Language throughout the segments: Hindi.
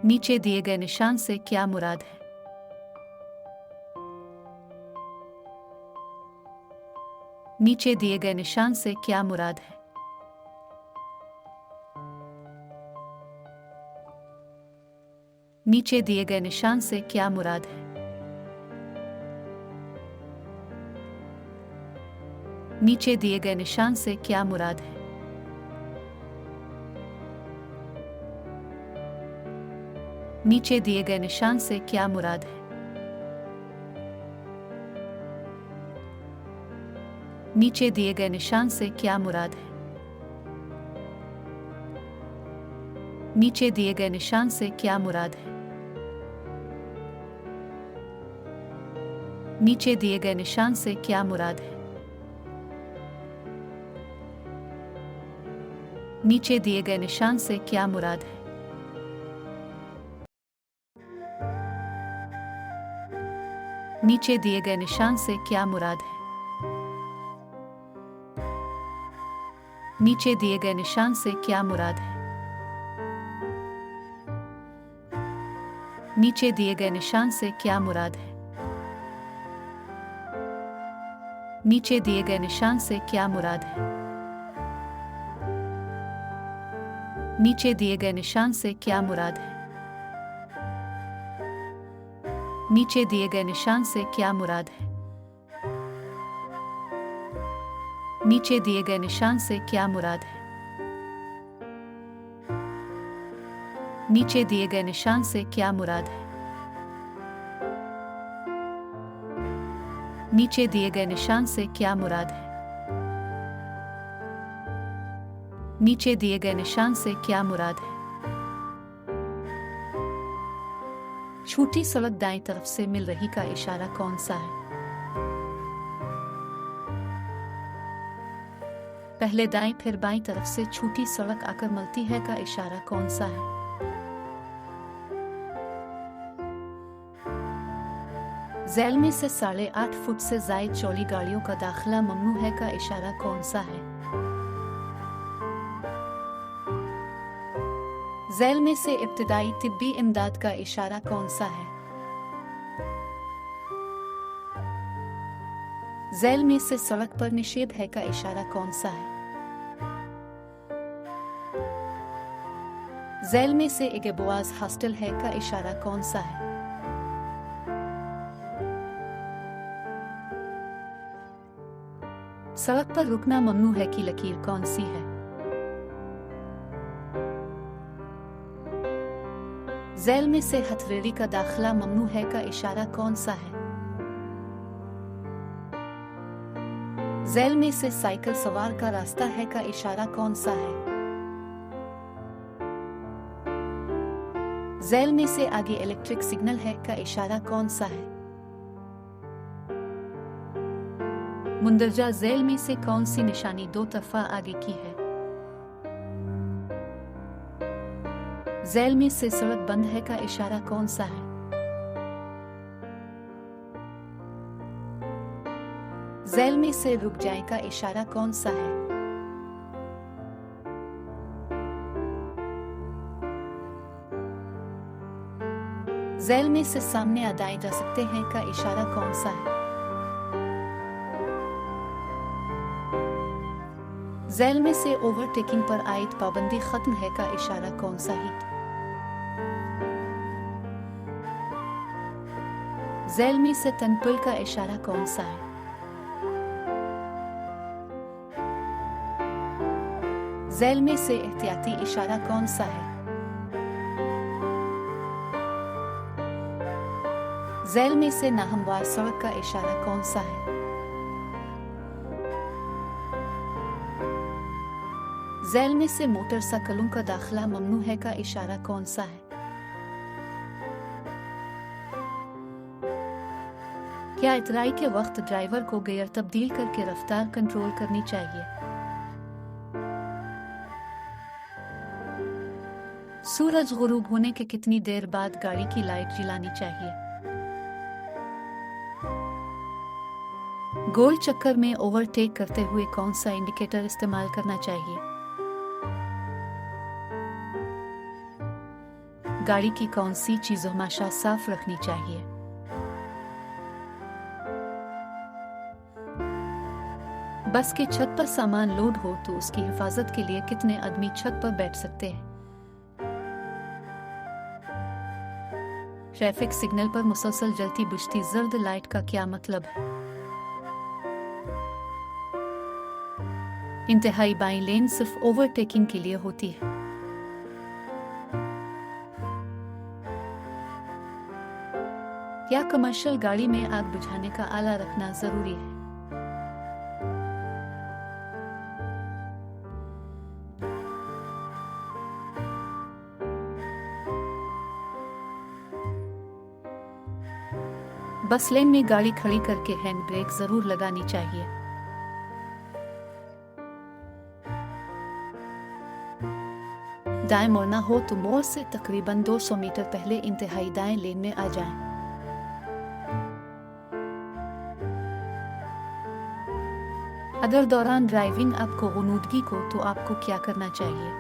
नीचे दिए गए निशान से क्या मुराद है? नीचे दिए गए निशान से क्या मुराद है? नीचे दिए गए निशान से क्या मुराद है? नीचे दिए गए निशान से क्या मुराद है? नीचे दिए गए निशान से क्या मुराद है? नीचे दिए गए निशान से क्या मुराद है? नीचे दिए गए निशान से क्या मुराद है? नीचे दिए गए निशान से क्या मुराद है? नीचे दिए गए निशान से क्या मुराद है? नीचे दिए गए निशान से क्या मुराद है? नीचे दिए गए निशान से क्या मुराद है? नीचे दिए गए निशान से क्या मुराद है? नीचे दिए गए निशान से क्या मुराद है? नीचे दिए गए निशान से क्या मुराद है? नीचे दिए गए निशान से क्या मुराद है? नीचे दिए गए निशान से क्या मुराद है? नीचे दिए गए निशान से क्या मुराद है? नीचे दिए गए निशान से क्या मुराद है? नीचे दिए गए निशान से क्या मुराद है? छूटी सड़क दाएं तरफ से मिल रही का इशारा कौन सा है? पहले दाएं फिर बाईं तरफ से छूटी सड़क आकर मिलती है का इशारा कौन सा है? झैल में से 8.5 फुट से जायद चौड़ी गाड़ियों का दाखिला ममनू है का इशारा कौन सा है? झैल में से इब्तिदाई तिब्बी इमदाद का इशारा कौन सा है? झैल में से सड़क पर निषेध है का इशारा कौन सा है? झैल में से इगेबोआज हॉस्टल है का इशारा कौन सा है? सड़क पर रुकना ममनू है की लकीर कौन सी है? झैल में से हथेली का दाखिला ममनू है का इशारा कौन सा है? झैल में से साइकिल सवार का रास्ता है का इशारा कौन सा है? झैल में से आगे इलेक्ट्रिक सिग्नल है का इशारा कौन सा है? मुंदरजा झैल में से कौन सी निशानी 2 तरफा आगे की है? झैल में से सड़क बंद है का इशारा कौन सा है? झैल में से रुक जाए का इशारा कौन सा है? झैल में से सामने आदाए जा सकते हैं का इशारा कौन सा है? झैल में से ओवरटेकिंग पर आयद पाबंदी खत्म है का इशारा कौन सा है? झैल में से तनपुल का इशारा कौन सा है? झैल में से एहतियाती इशारा कौन सा है? झैल में से नाहमवार सड़क का इशारा कौन सा है? झैल में से मोटरसाइकिलों का दाखिला ममनू है का इशारा कौन सा है? क्या इतराई के वक्त ड्राइवर को गियर तब्दील करके रफ्तार कंट्रोल करनी चाहिए? सूरज गुरूब होने के कितनी देर बाद गाड़ी की लाइट जलानी चाहिए? गोल चक्कर में ओवरटेक करते हुए कौन सा इंडिकेटर इस्तेमाल करना चाहिए? गाड़ी की कौन सी चीज़ हमेशा साफ रखनी चाहिए? बस के छत पर सामान लोड हो तो उसकी हिफाजत के लिए कितने आदमी छत पर बैठ सकते हैं? ट्रैफिक सिग्नल पर मुसलसल जलती बुझती जर्द लाइट का क्या मतलब है? इंतहाई बाईं लेन सिर्फ ओवरटेकिंग के लिए होती है। क्या कमर्शियल गाड़ी में आग बुझाने का आला रखना जरूरी है? बस लेन में गाड़ी खड़ी करके हैंड ब्रेक जरूर लगानी चाहिए। दाएं मुड़ना हो तो मोड़ से तकरीबन 200 मीटर पहले इंतहाई दाएं लेन में आ जाएं। अगर दौरान ड्राइविंग आपको गुनूदगी को तो आपको क्या करना चाहिए?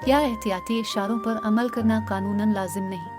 क्या एहतियाती इशारों पर अमल करना कानूनन लाजिम नहीं?